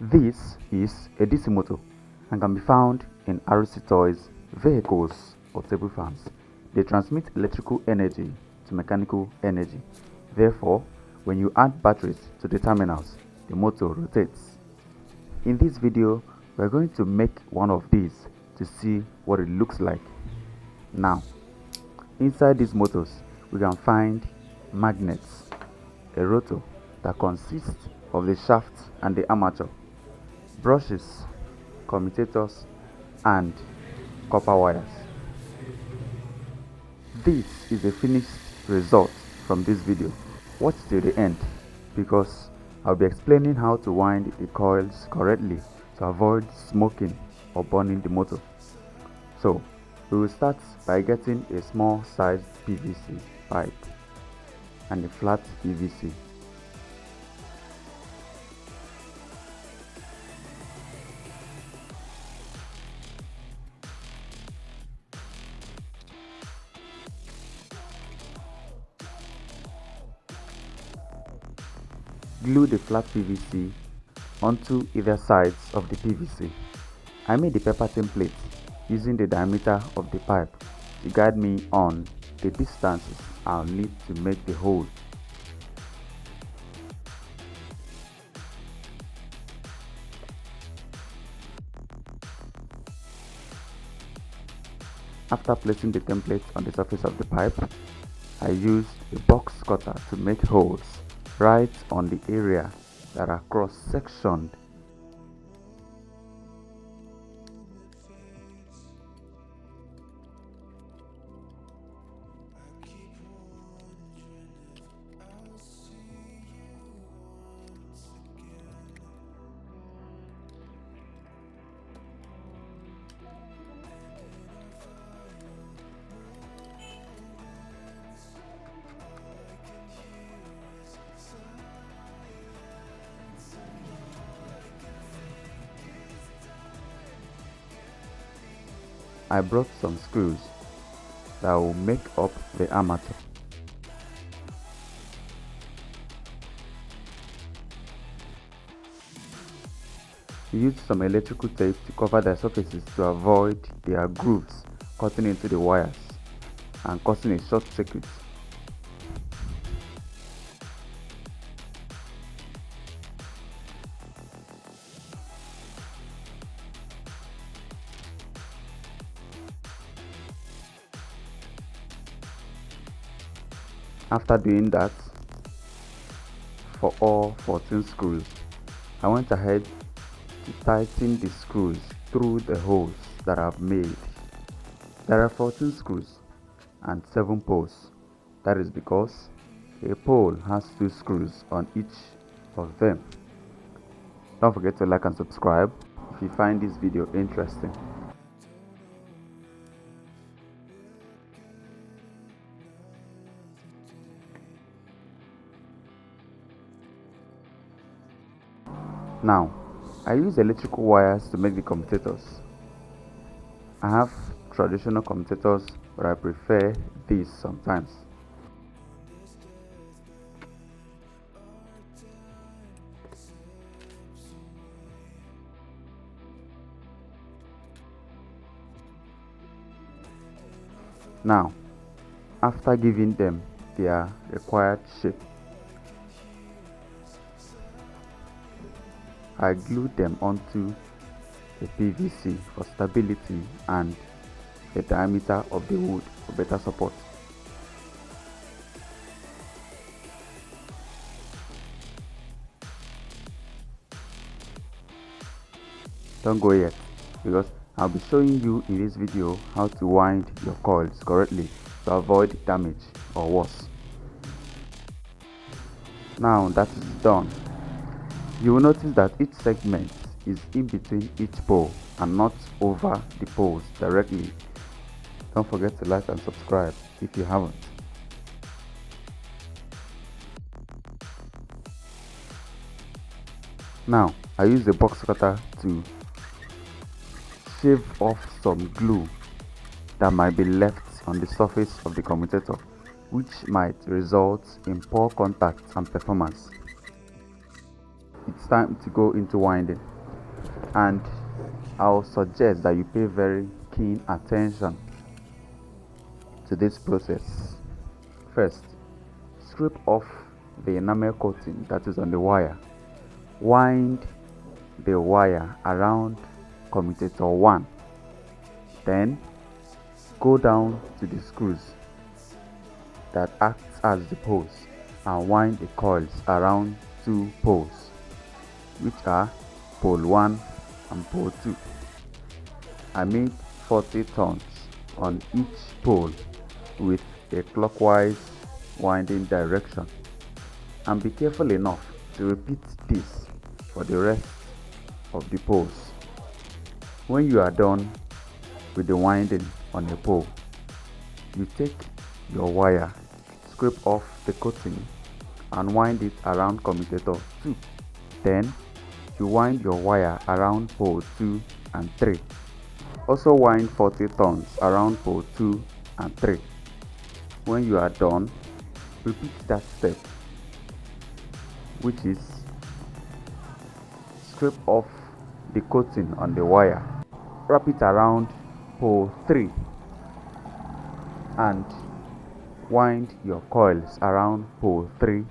This is a DC motor and can be found in RC toys, vehicles or table fans. They transmit electrical energy to mechanical energy. Therefore, when you add batteries to the terminals, the motor rotates. In this video, we are going to make one of these to see what it looks like. Now, inside these motors, we can find magnets, a rotor that consists of the shaft and the armature, brushes, commutators, and copper wires. This is the finished result from this video. Watch till the end because I'll be explaining how to wind the coils correctly to avoid smoking or burning the motor. So, we will start by getting a small sized PVC pipe and a flat PVC. Glue the flat PVC onto either sides of the PVC. I made the pepper template using the diameter of the pipe to guide me on the distances I'll need to make the hole. After placing the template on the surface of the pipe, I used a box cutter to make holes right on the area that are cross-sectioned. I brought some screws that will make up the armature. We used some electrical tape to cover their surfaces to avoid their grooves cutting into the wires and causing a short circuit. After doing that, for all 14 screws, I went ahead to tighten the screws through the holes that I've made. There are 14 screws and 7 poles. That is because a pole has 2 screws on each of them. Don't forget to like and subscribe if you find this video interesting. Now, I use electrical wires to make the commutators. I have traditional commutators, but I prefer these sometimes. Now, after giving them their required shape, I glued them onto the PVC for stability and the diameter of the wood for better support. Don't go yet, because I'll be showing you in this video how to wind your coils correctly to avoid damage or worse. Now that is done, you will notice that each segment is in between each pole and not over the poles directly. Don't forget to like and subscribe if you haven't. Now, I use a box cutter to shave off some glue that might be left on the surface of the commutator, which might result in poor contact and performance. it's time to go into winding, and I'll suggest that you pay very keen attention to this process. First, scrape off the enamel coating that is on the wire. Wind the wire around commutator 1. Then go down to the screws that acts as the poles and wind the coils around 2 poles, which are pole 1 and pole 2. I made 40 turns on each pole with a clockwise winding direction, and be careful enough to repeat this for the rest of the poles. When you are done with the winding on a pole, you take your wire, scrape off the coating and wind it around commutator 2. Then you wind your wire around pole 2 and 3. Also wind 40 turns around pole 2 and 3. When you are done, repeat that step, which is scrape off the coating on the wire, wrap it around pole 3 and wind your coils around pole 3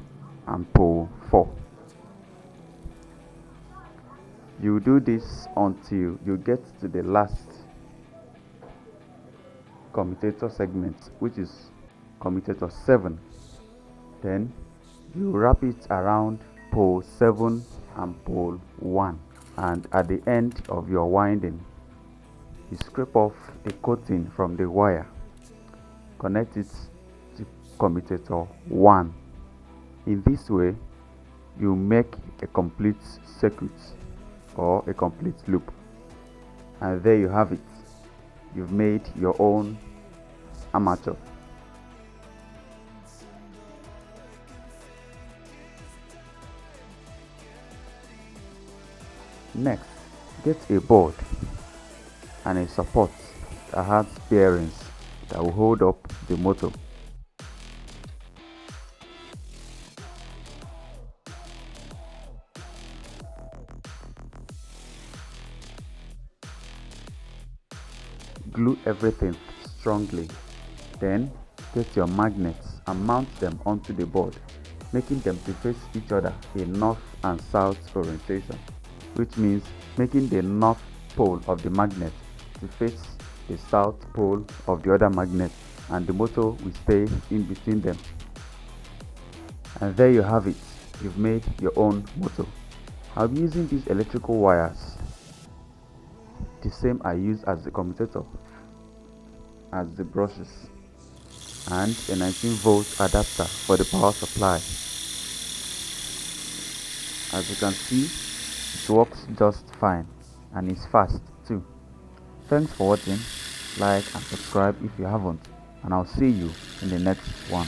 and pole 4. You do this until you get to the last commutator segment, which is commutator 7. Then you wrap it around pole 7 and pole 1, and at the end of your winding, you scrape off a coating from the wire, connect it to commutator 1. In this way, you make a complete circuit or a complete loop, and there you have it. You've made your own armature. Next, get a board and a support that has bearings that will hold up the motor. Glue everything strongly. Then get your magnets and mount them onto the board, making them to face each other in north and south orientation, which means making the north pole of the magnet to face the south pole of the other magnet, and the motor will stay in between them. And there you have it. You've made your own motor. I'll be using these electrical wires, the same I use as the commutator, as the brushes, and a 19-volt adapter for the power supply. As you can see, it works just fine and is fast too. Thanks for watching. Like and subscribe if you haven't, and I'll see you in the next one.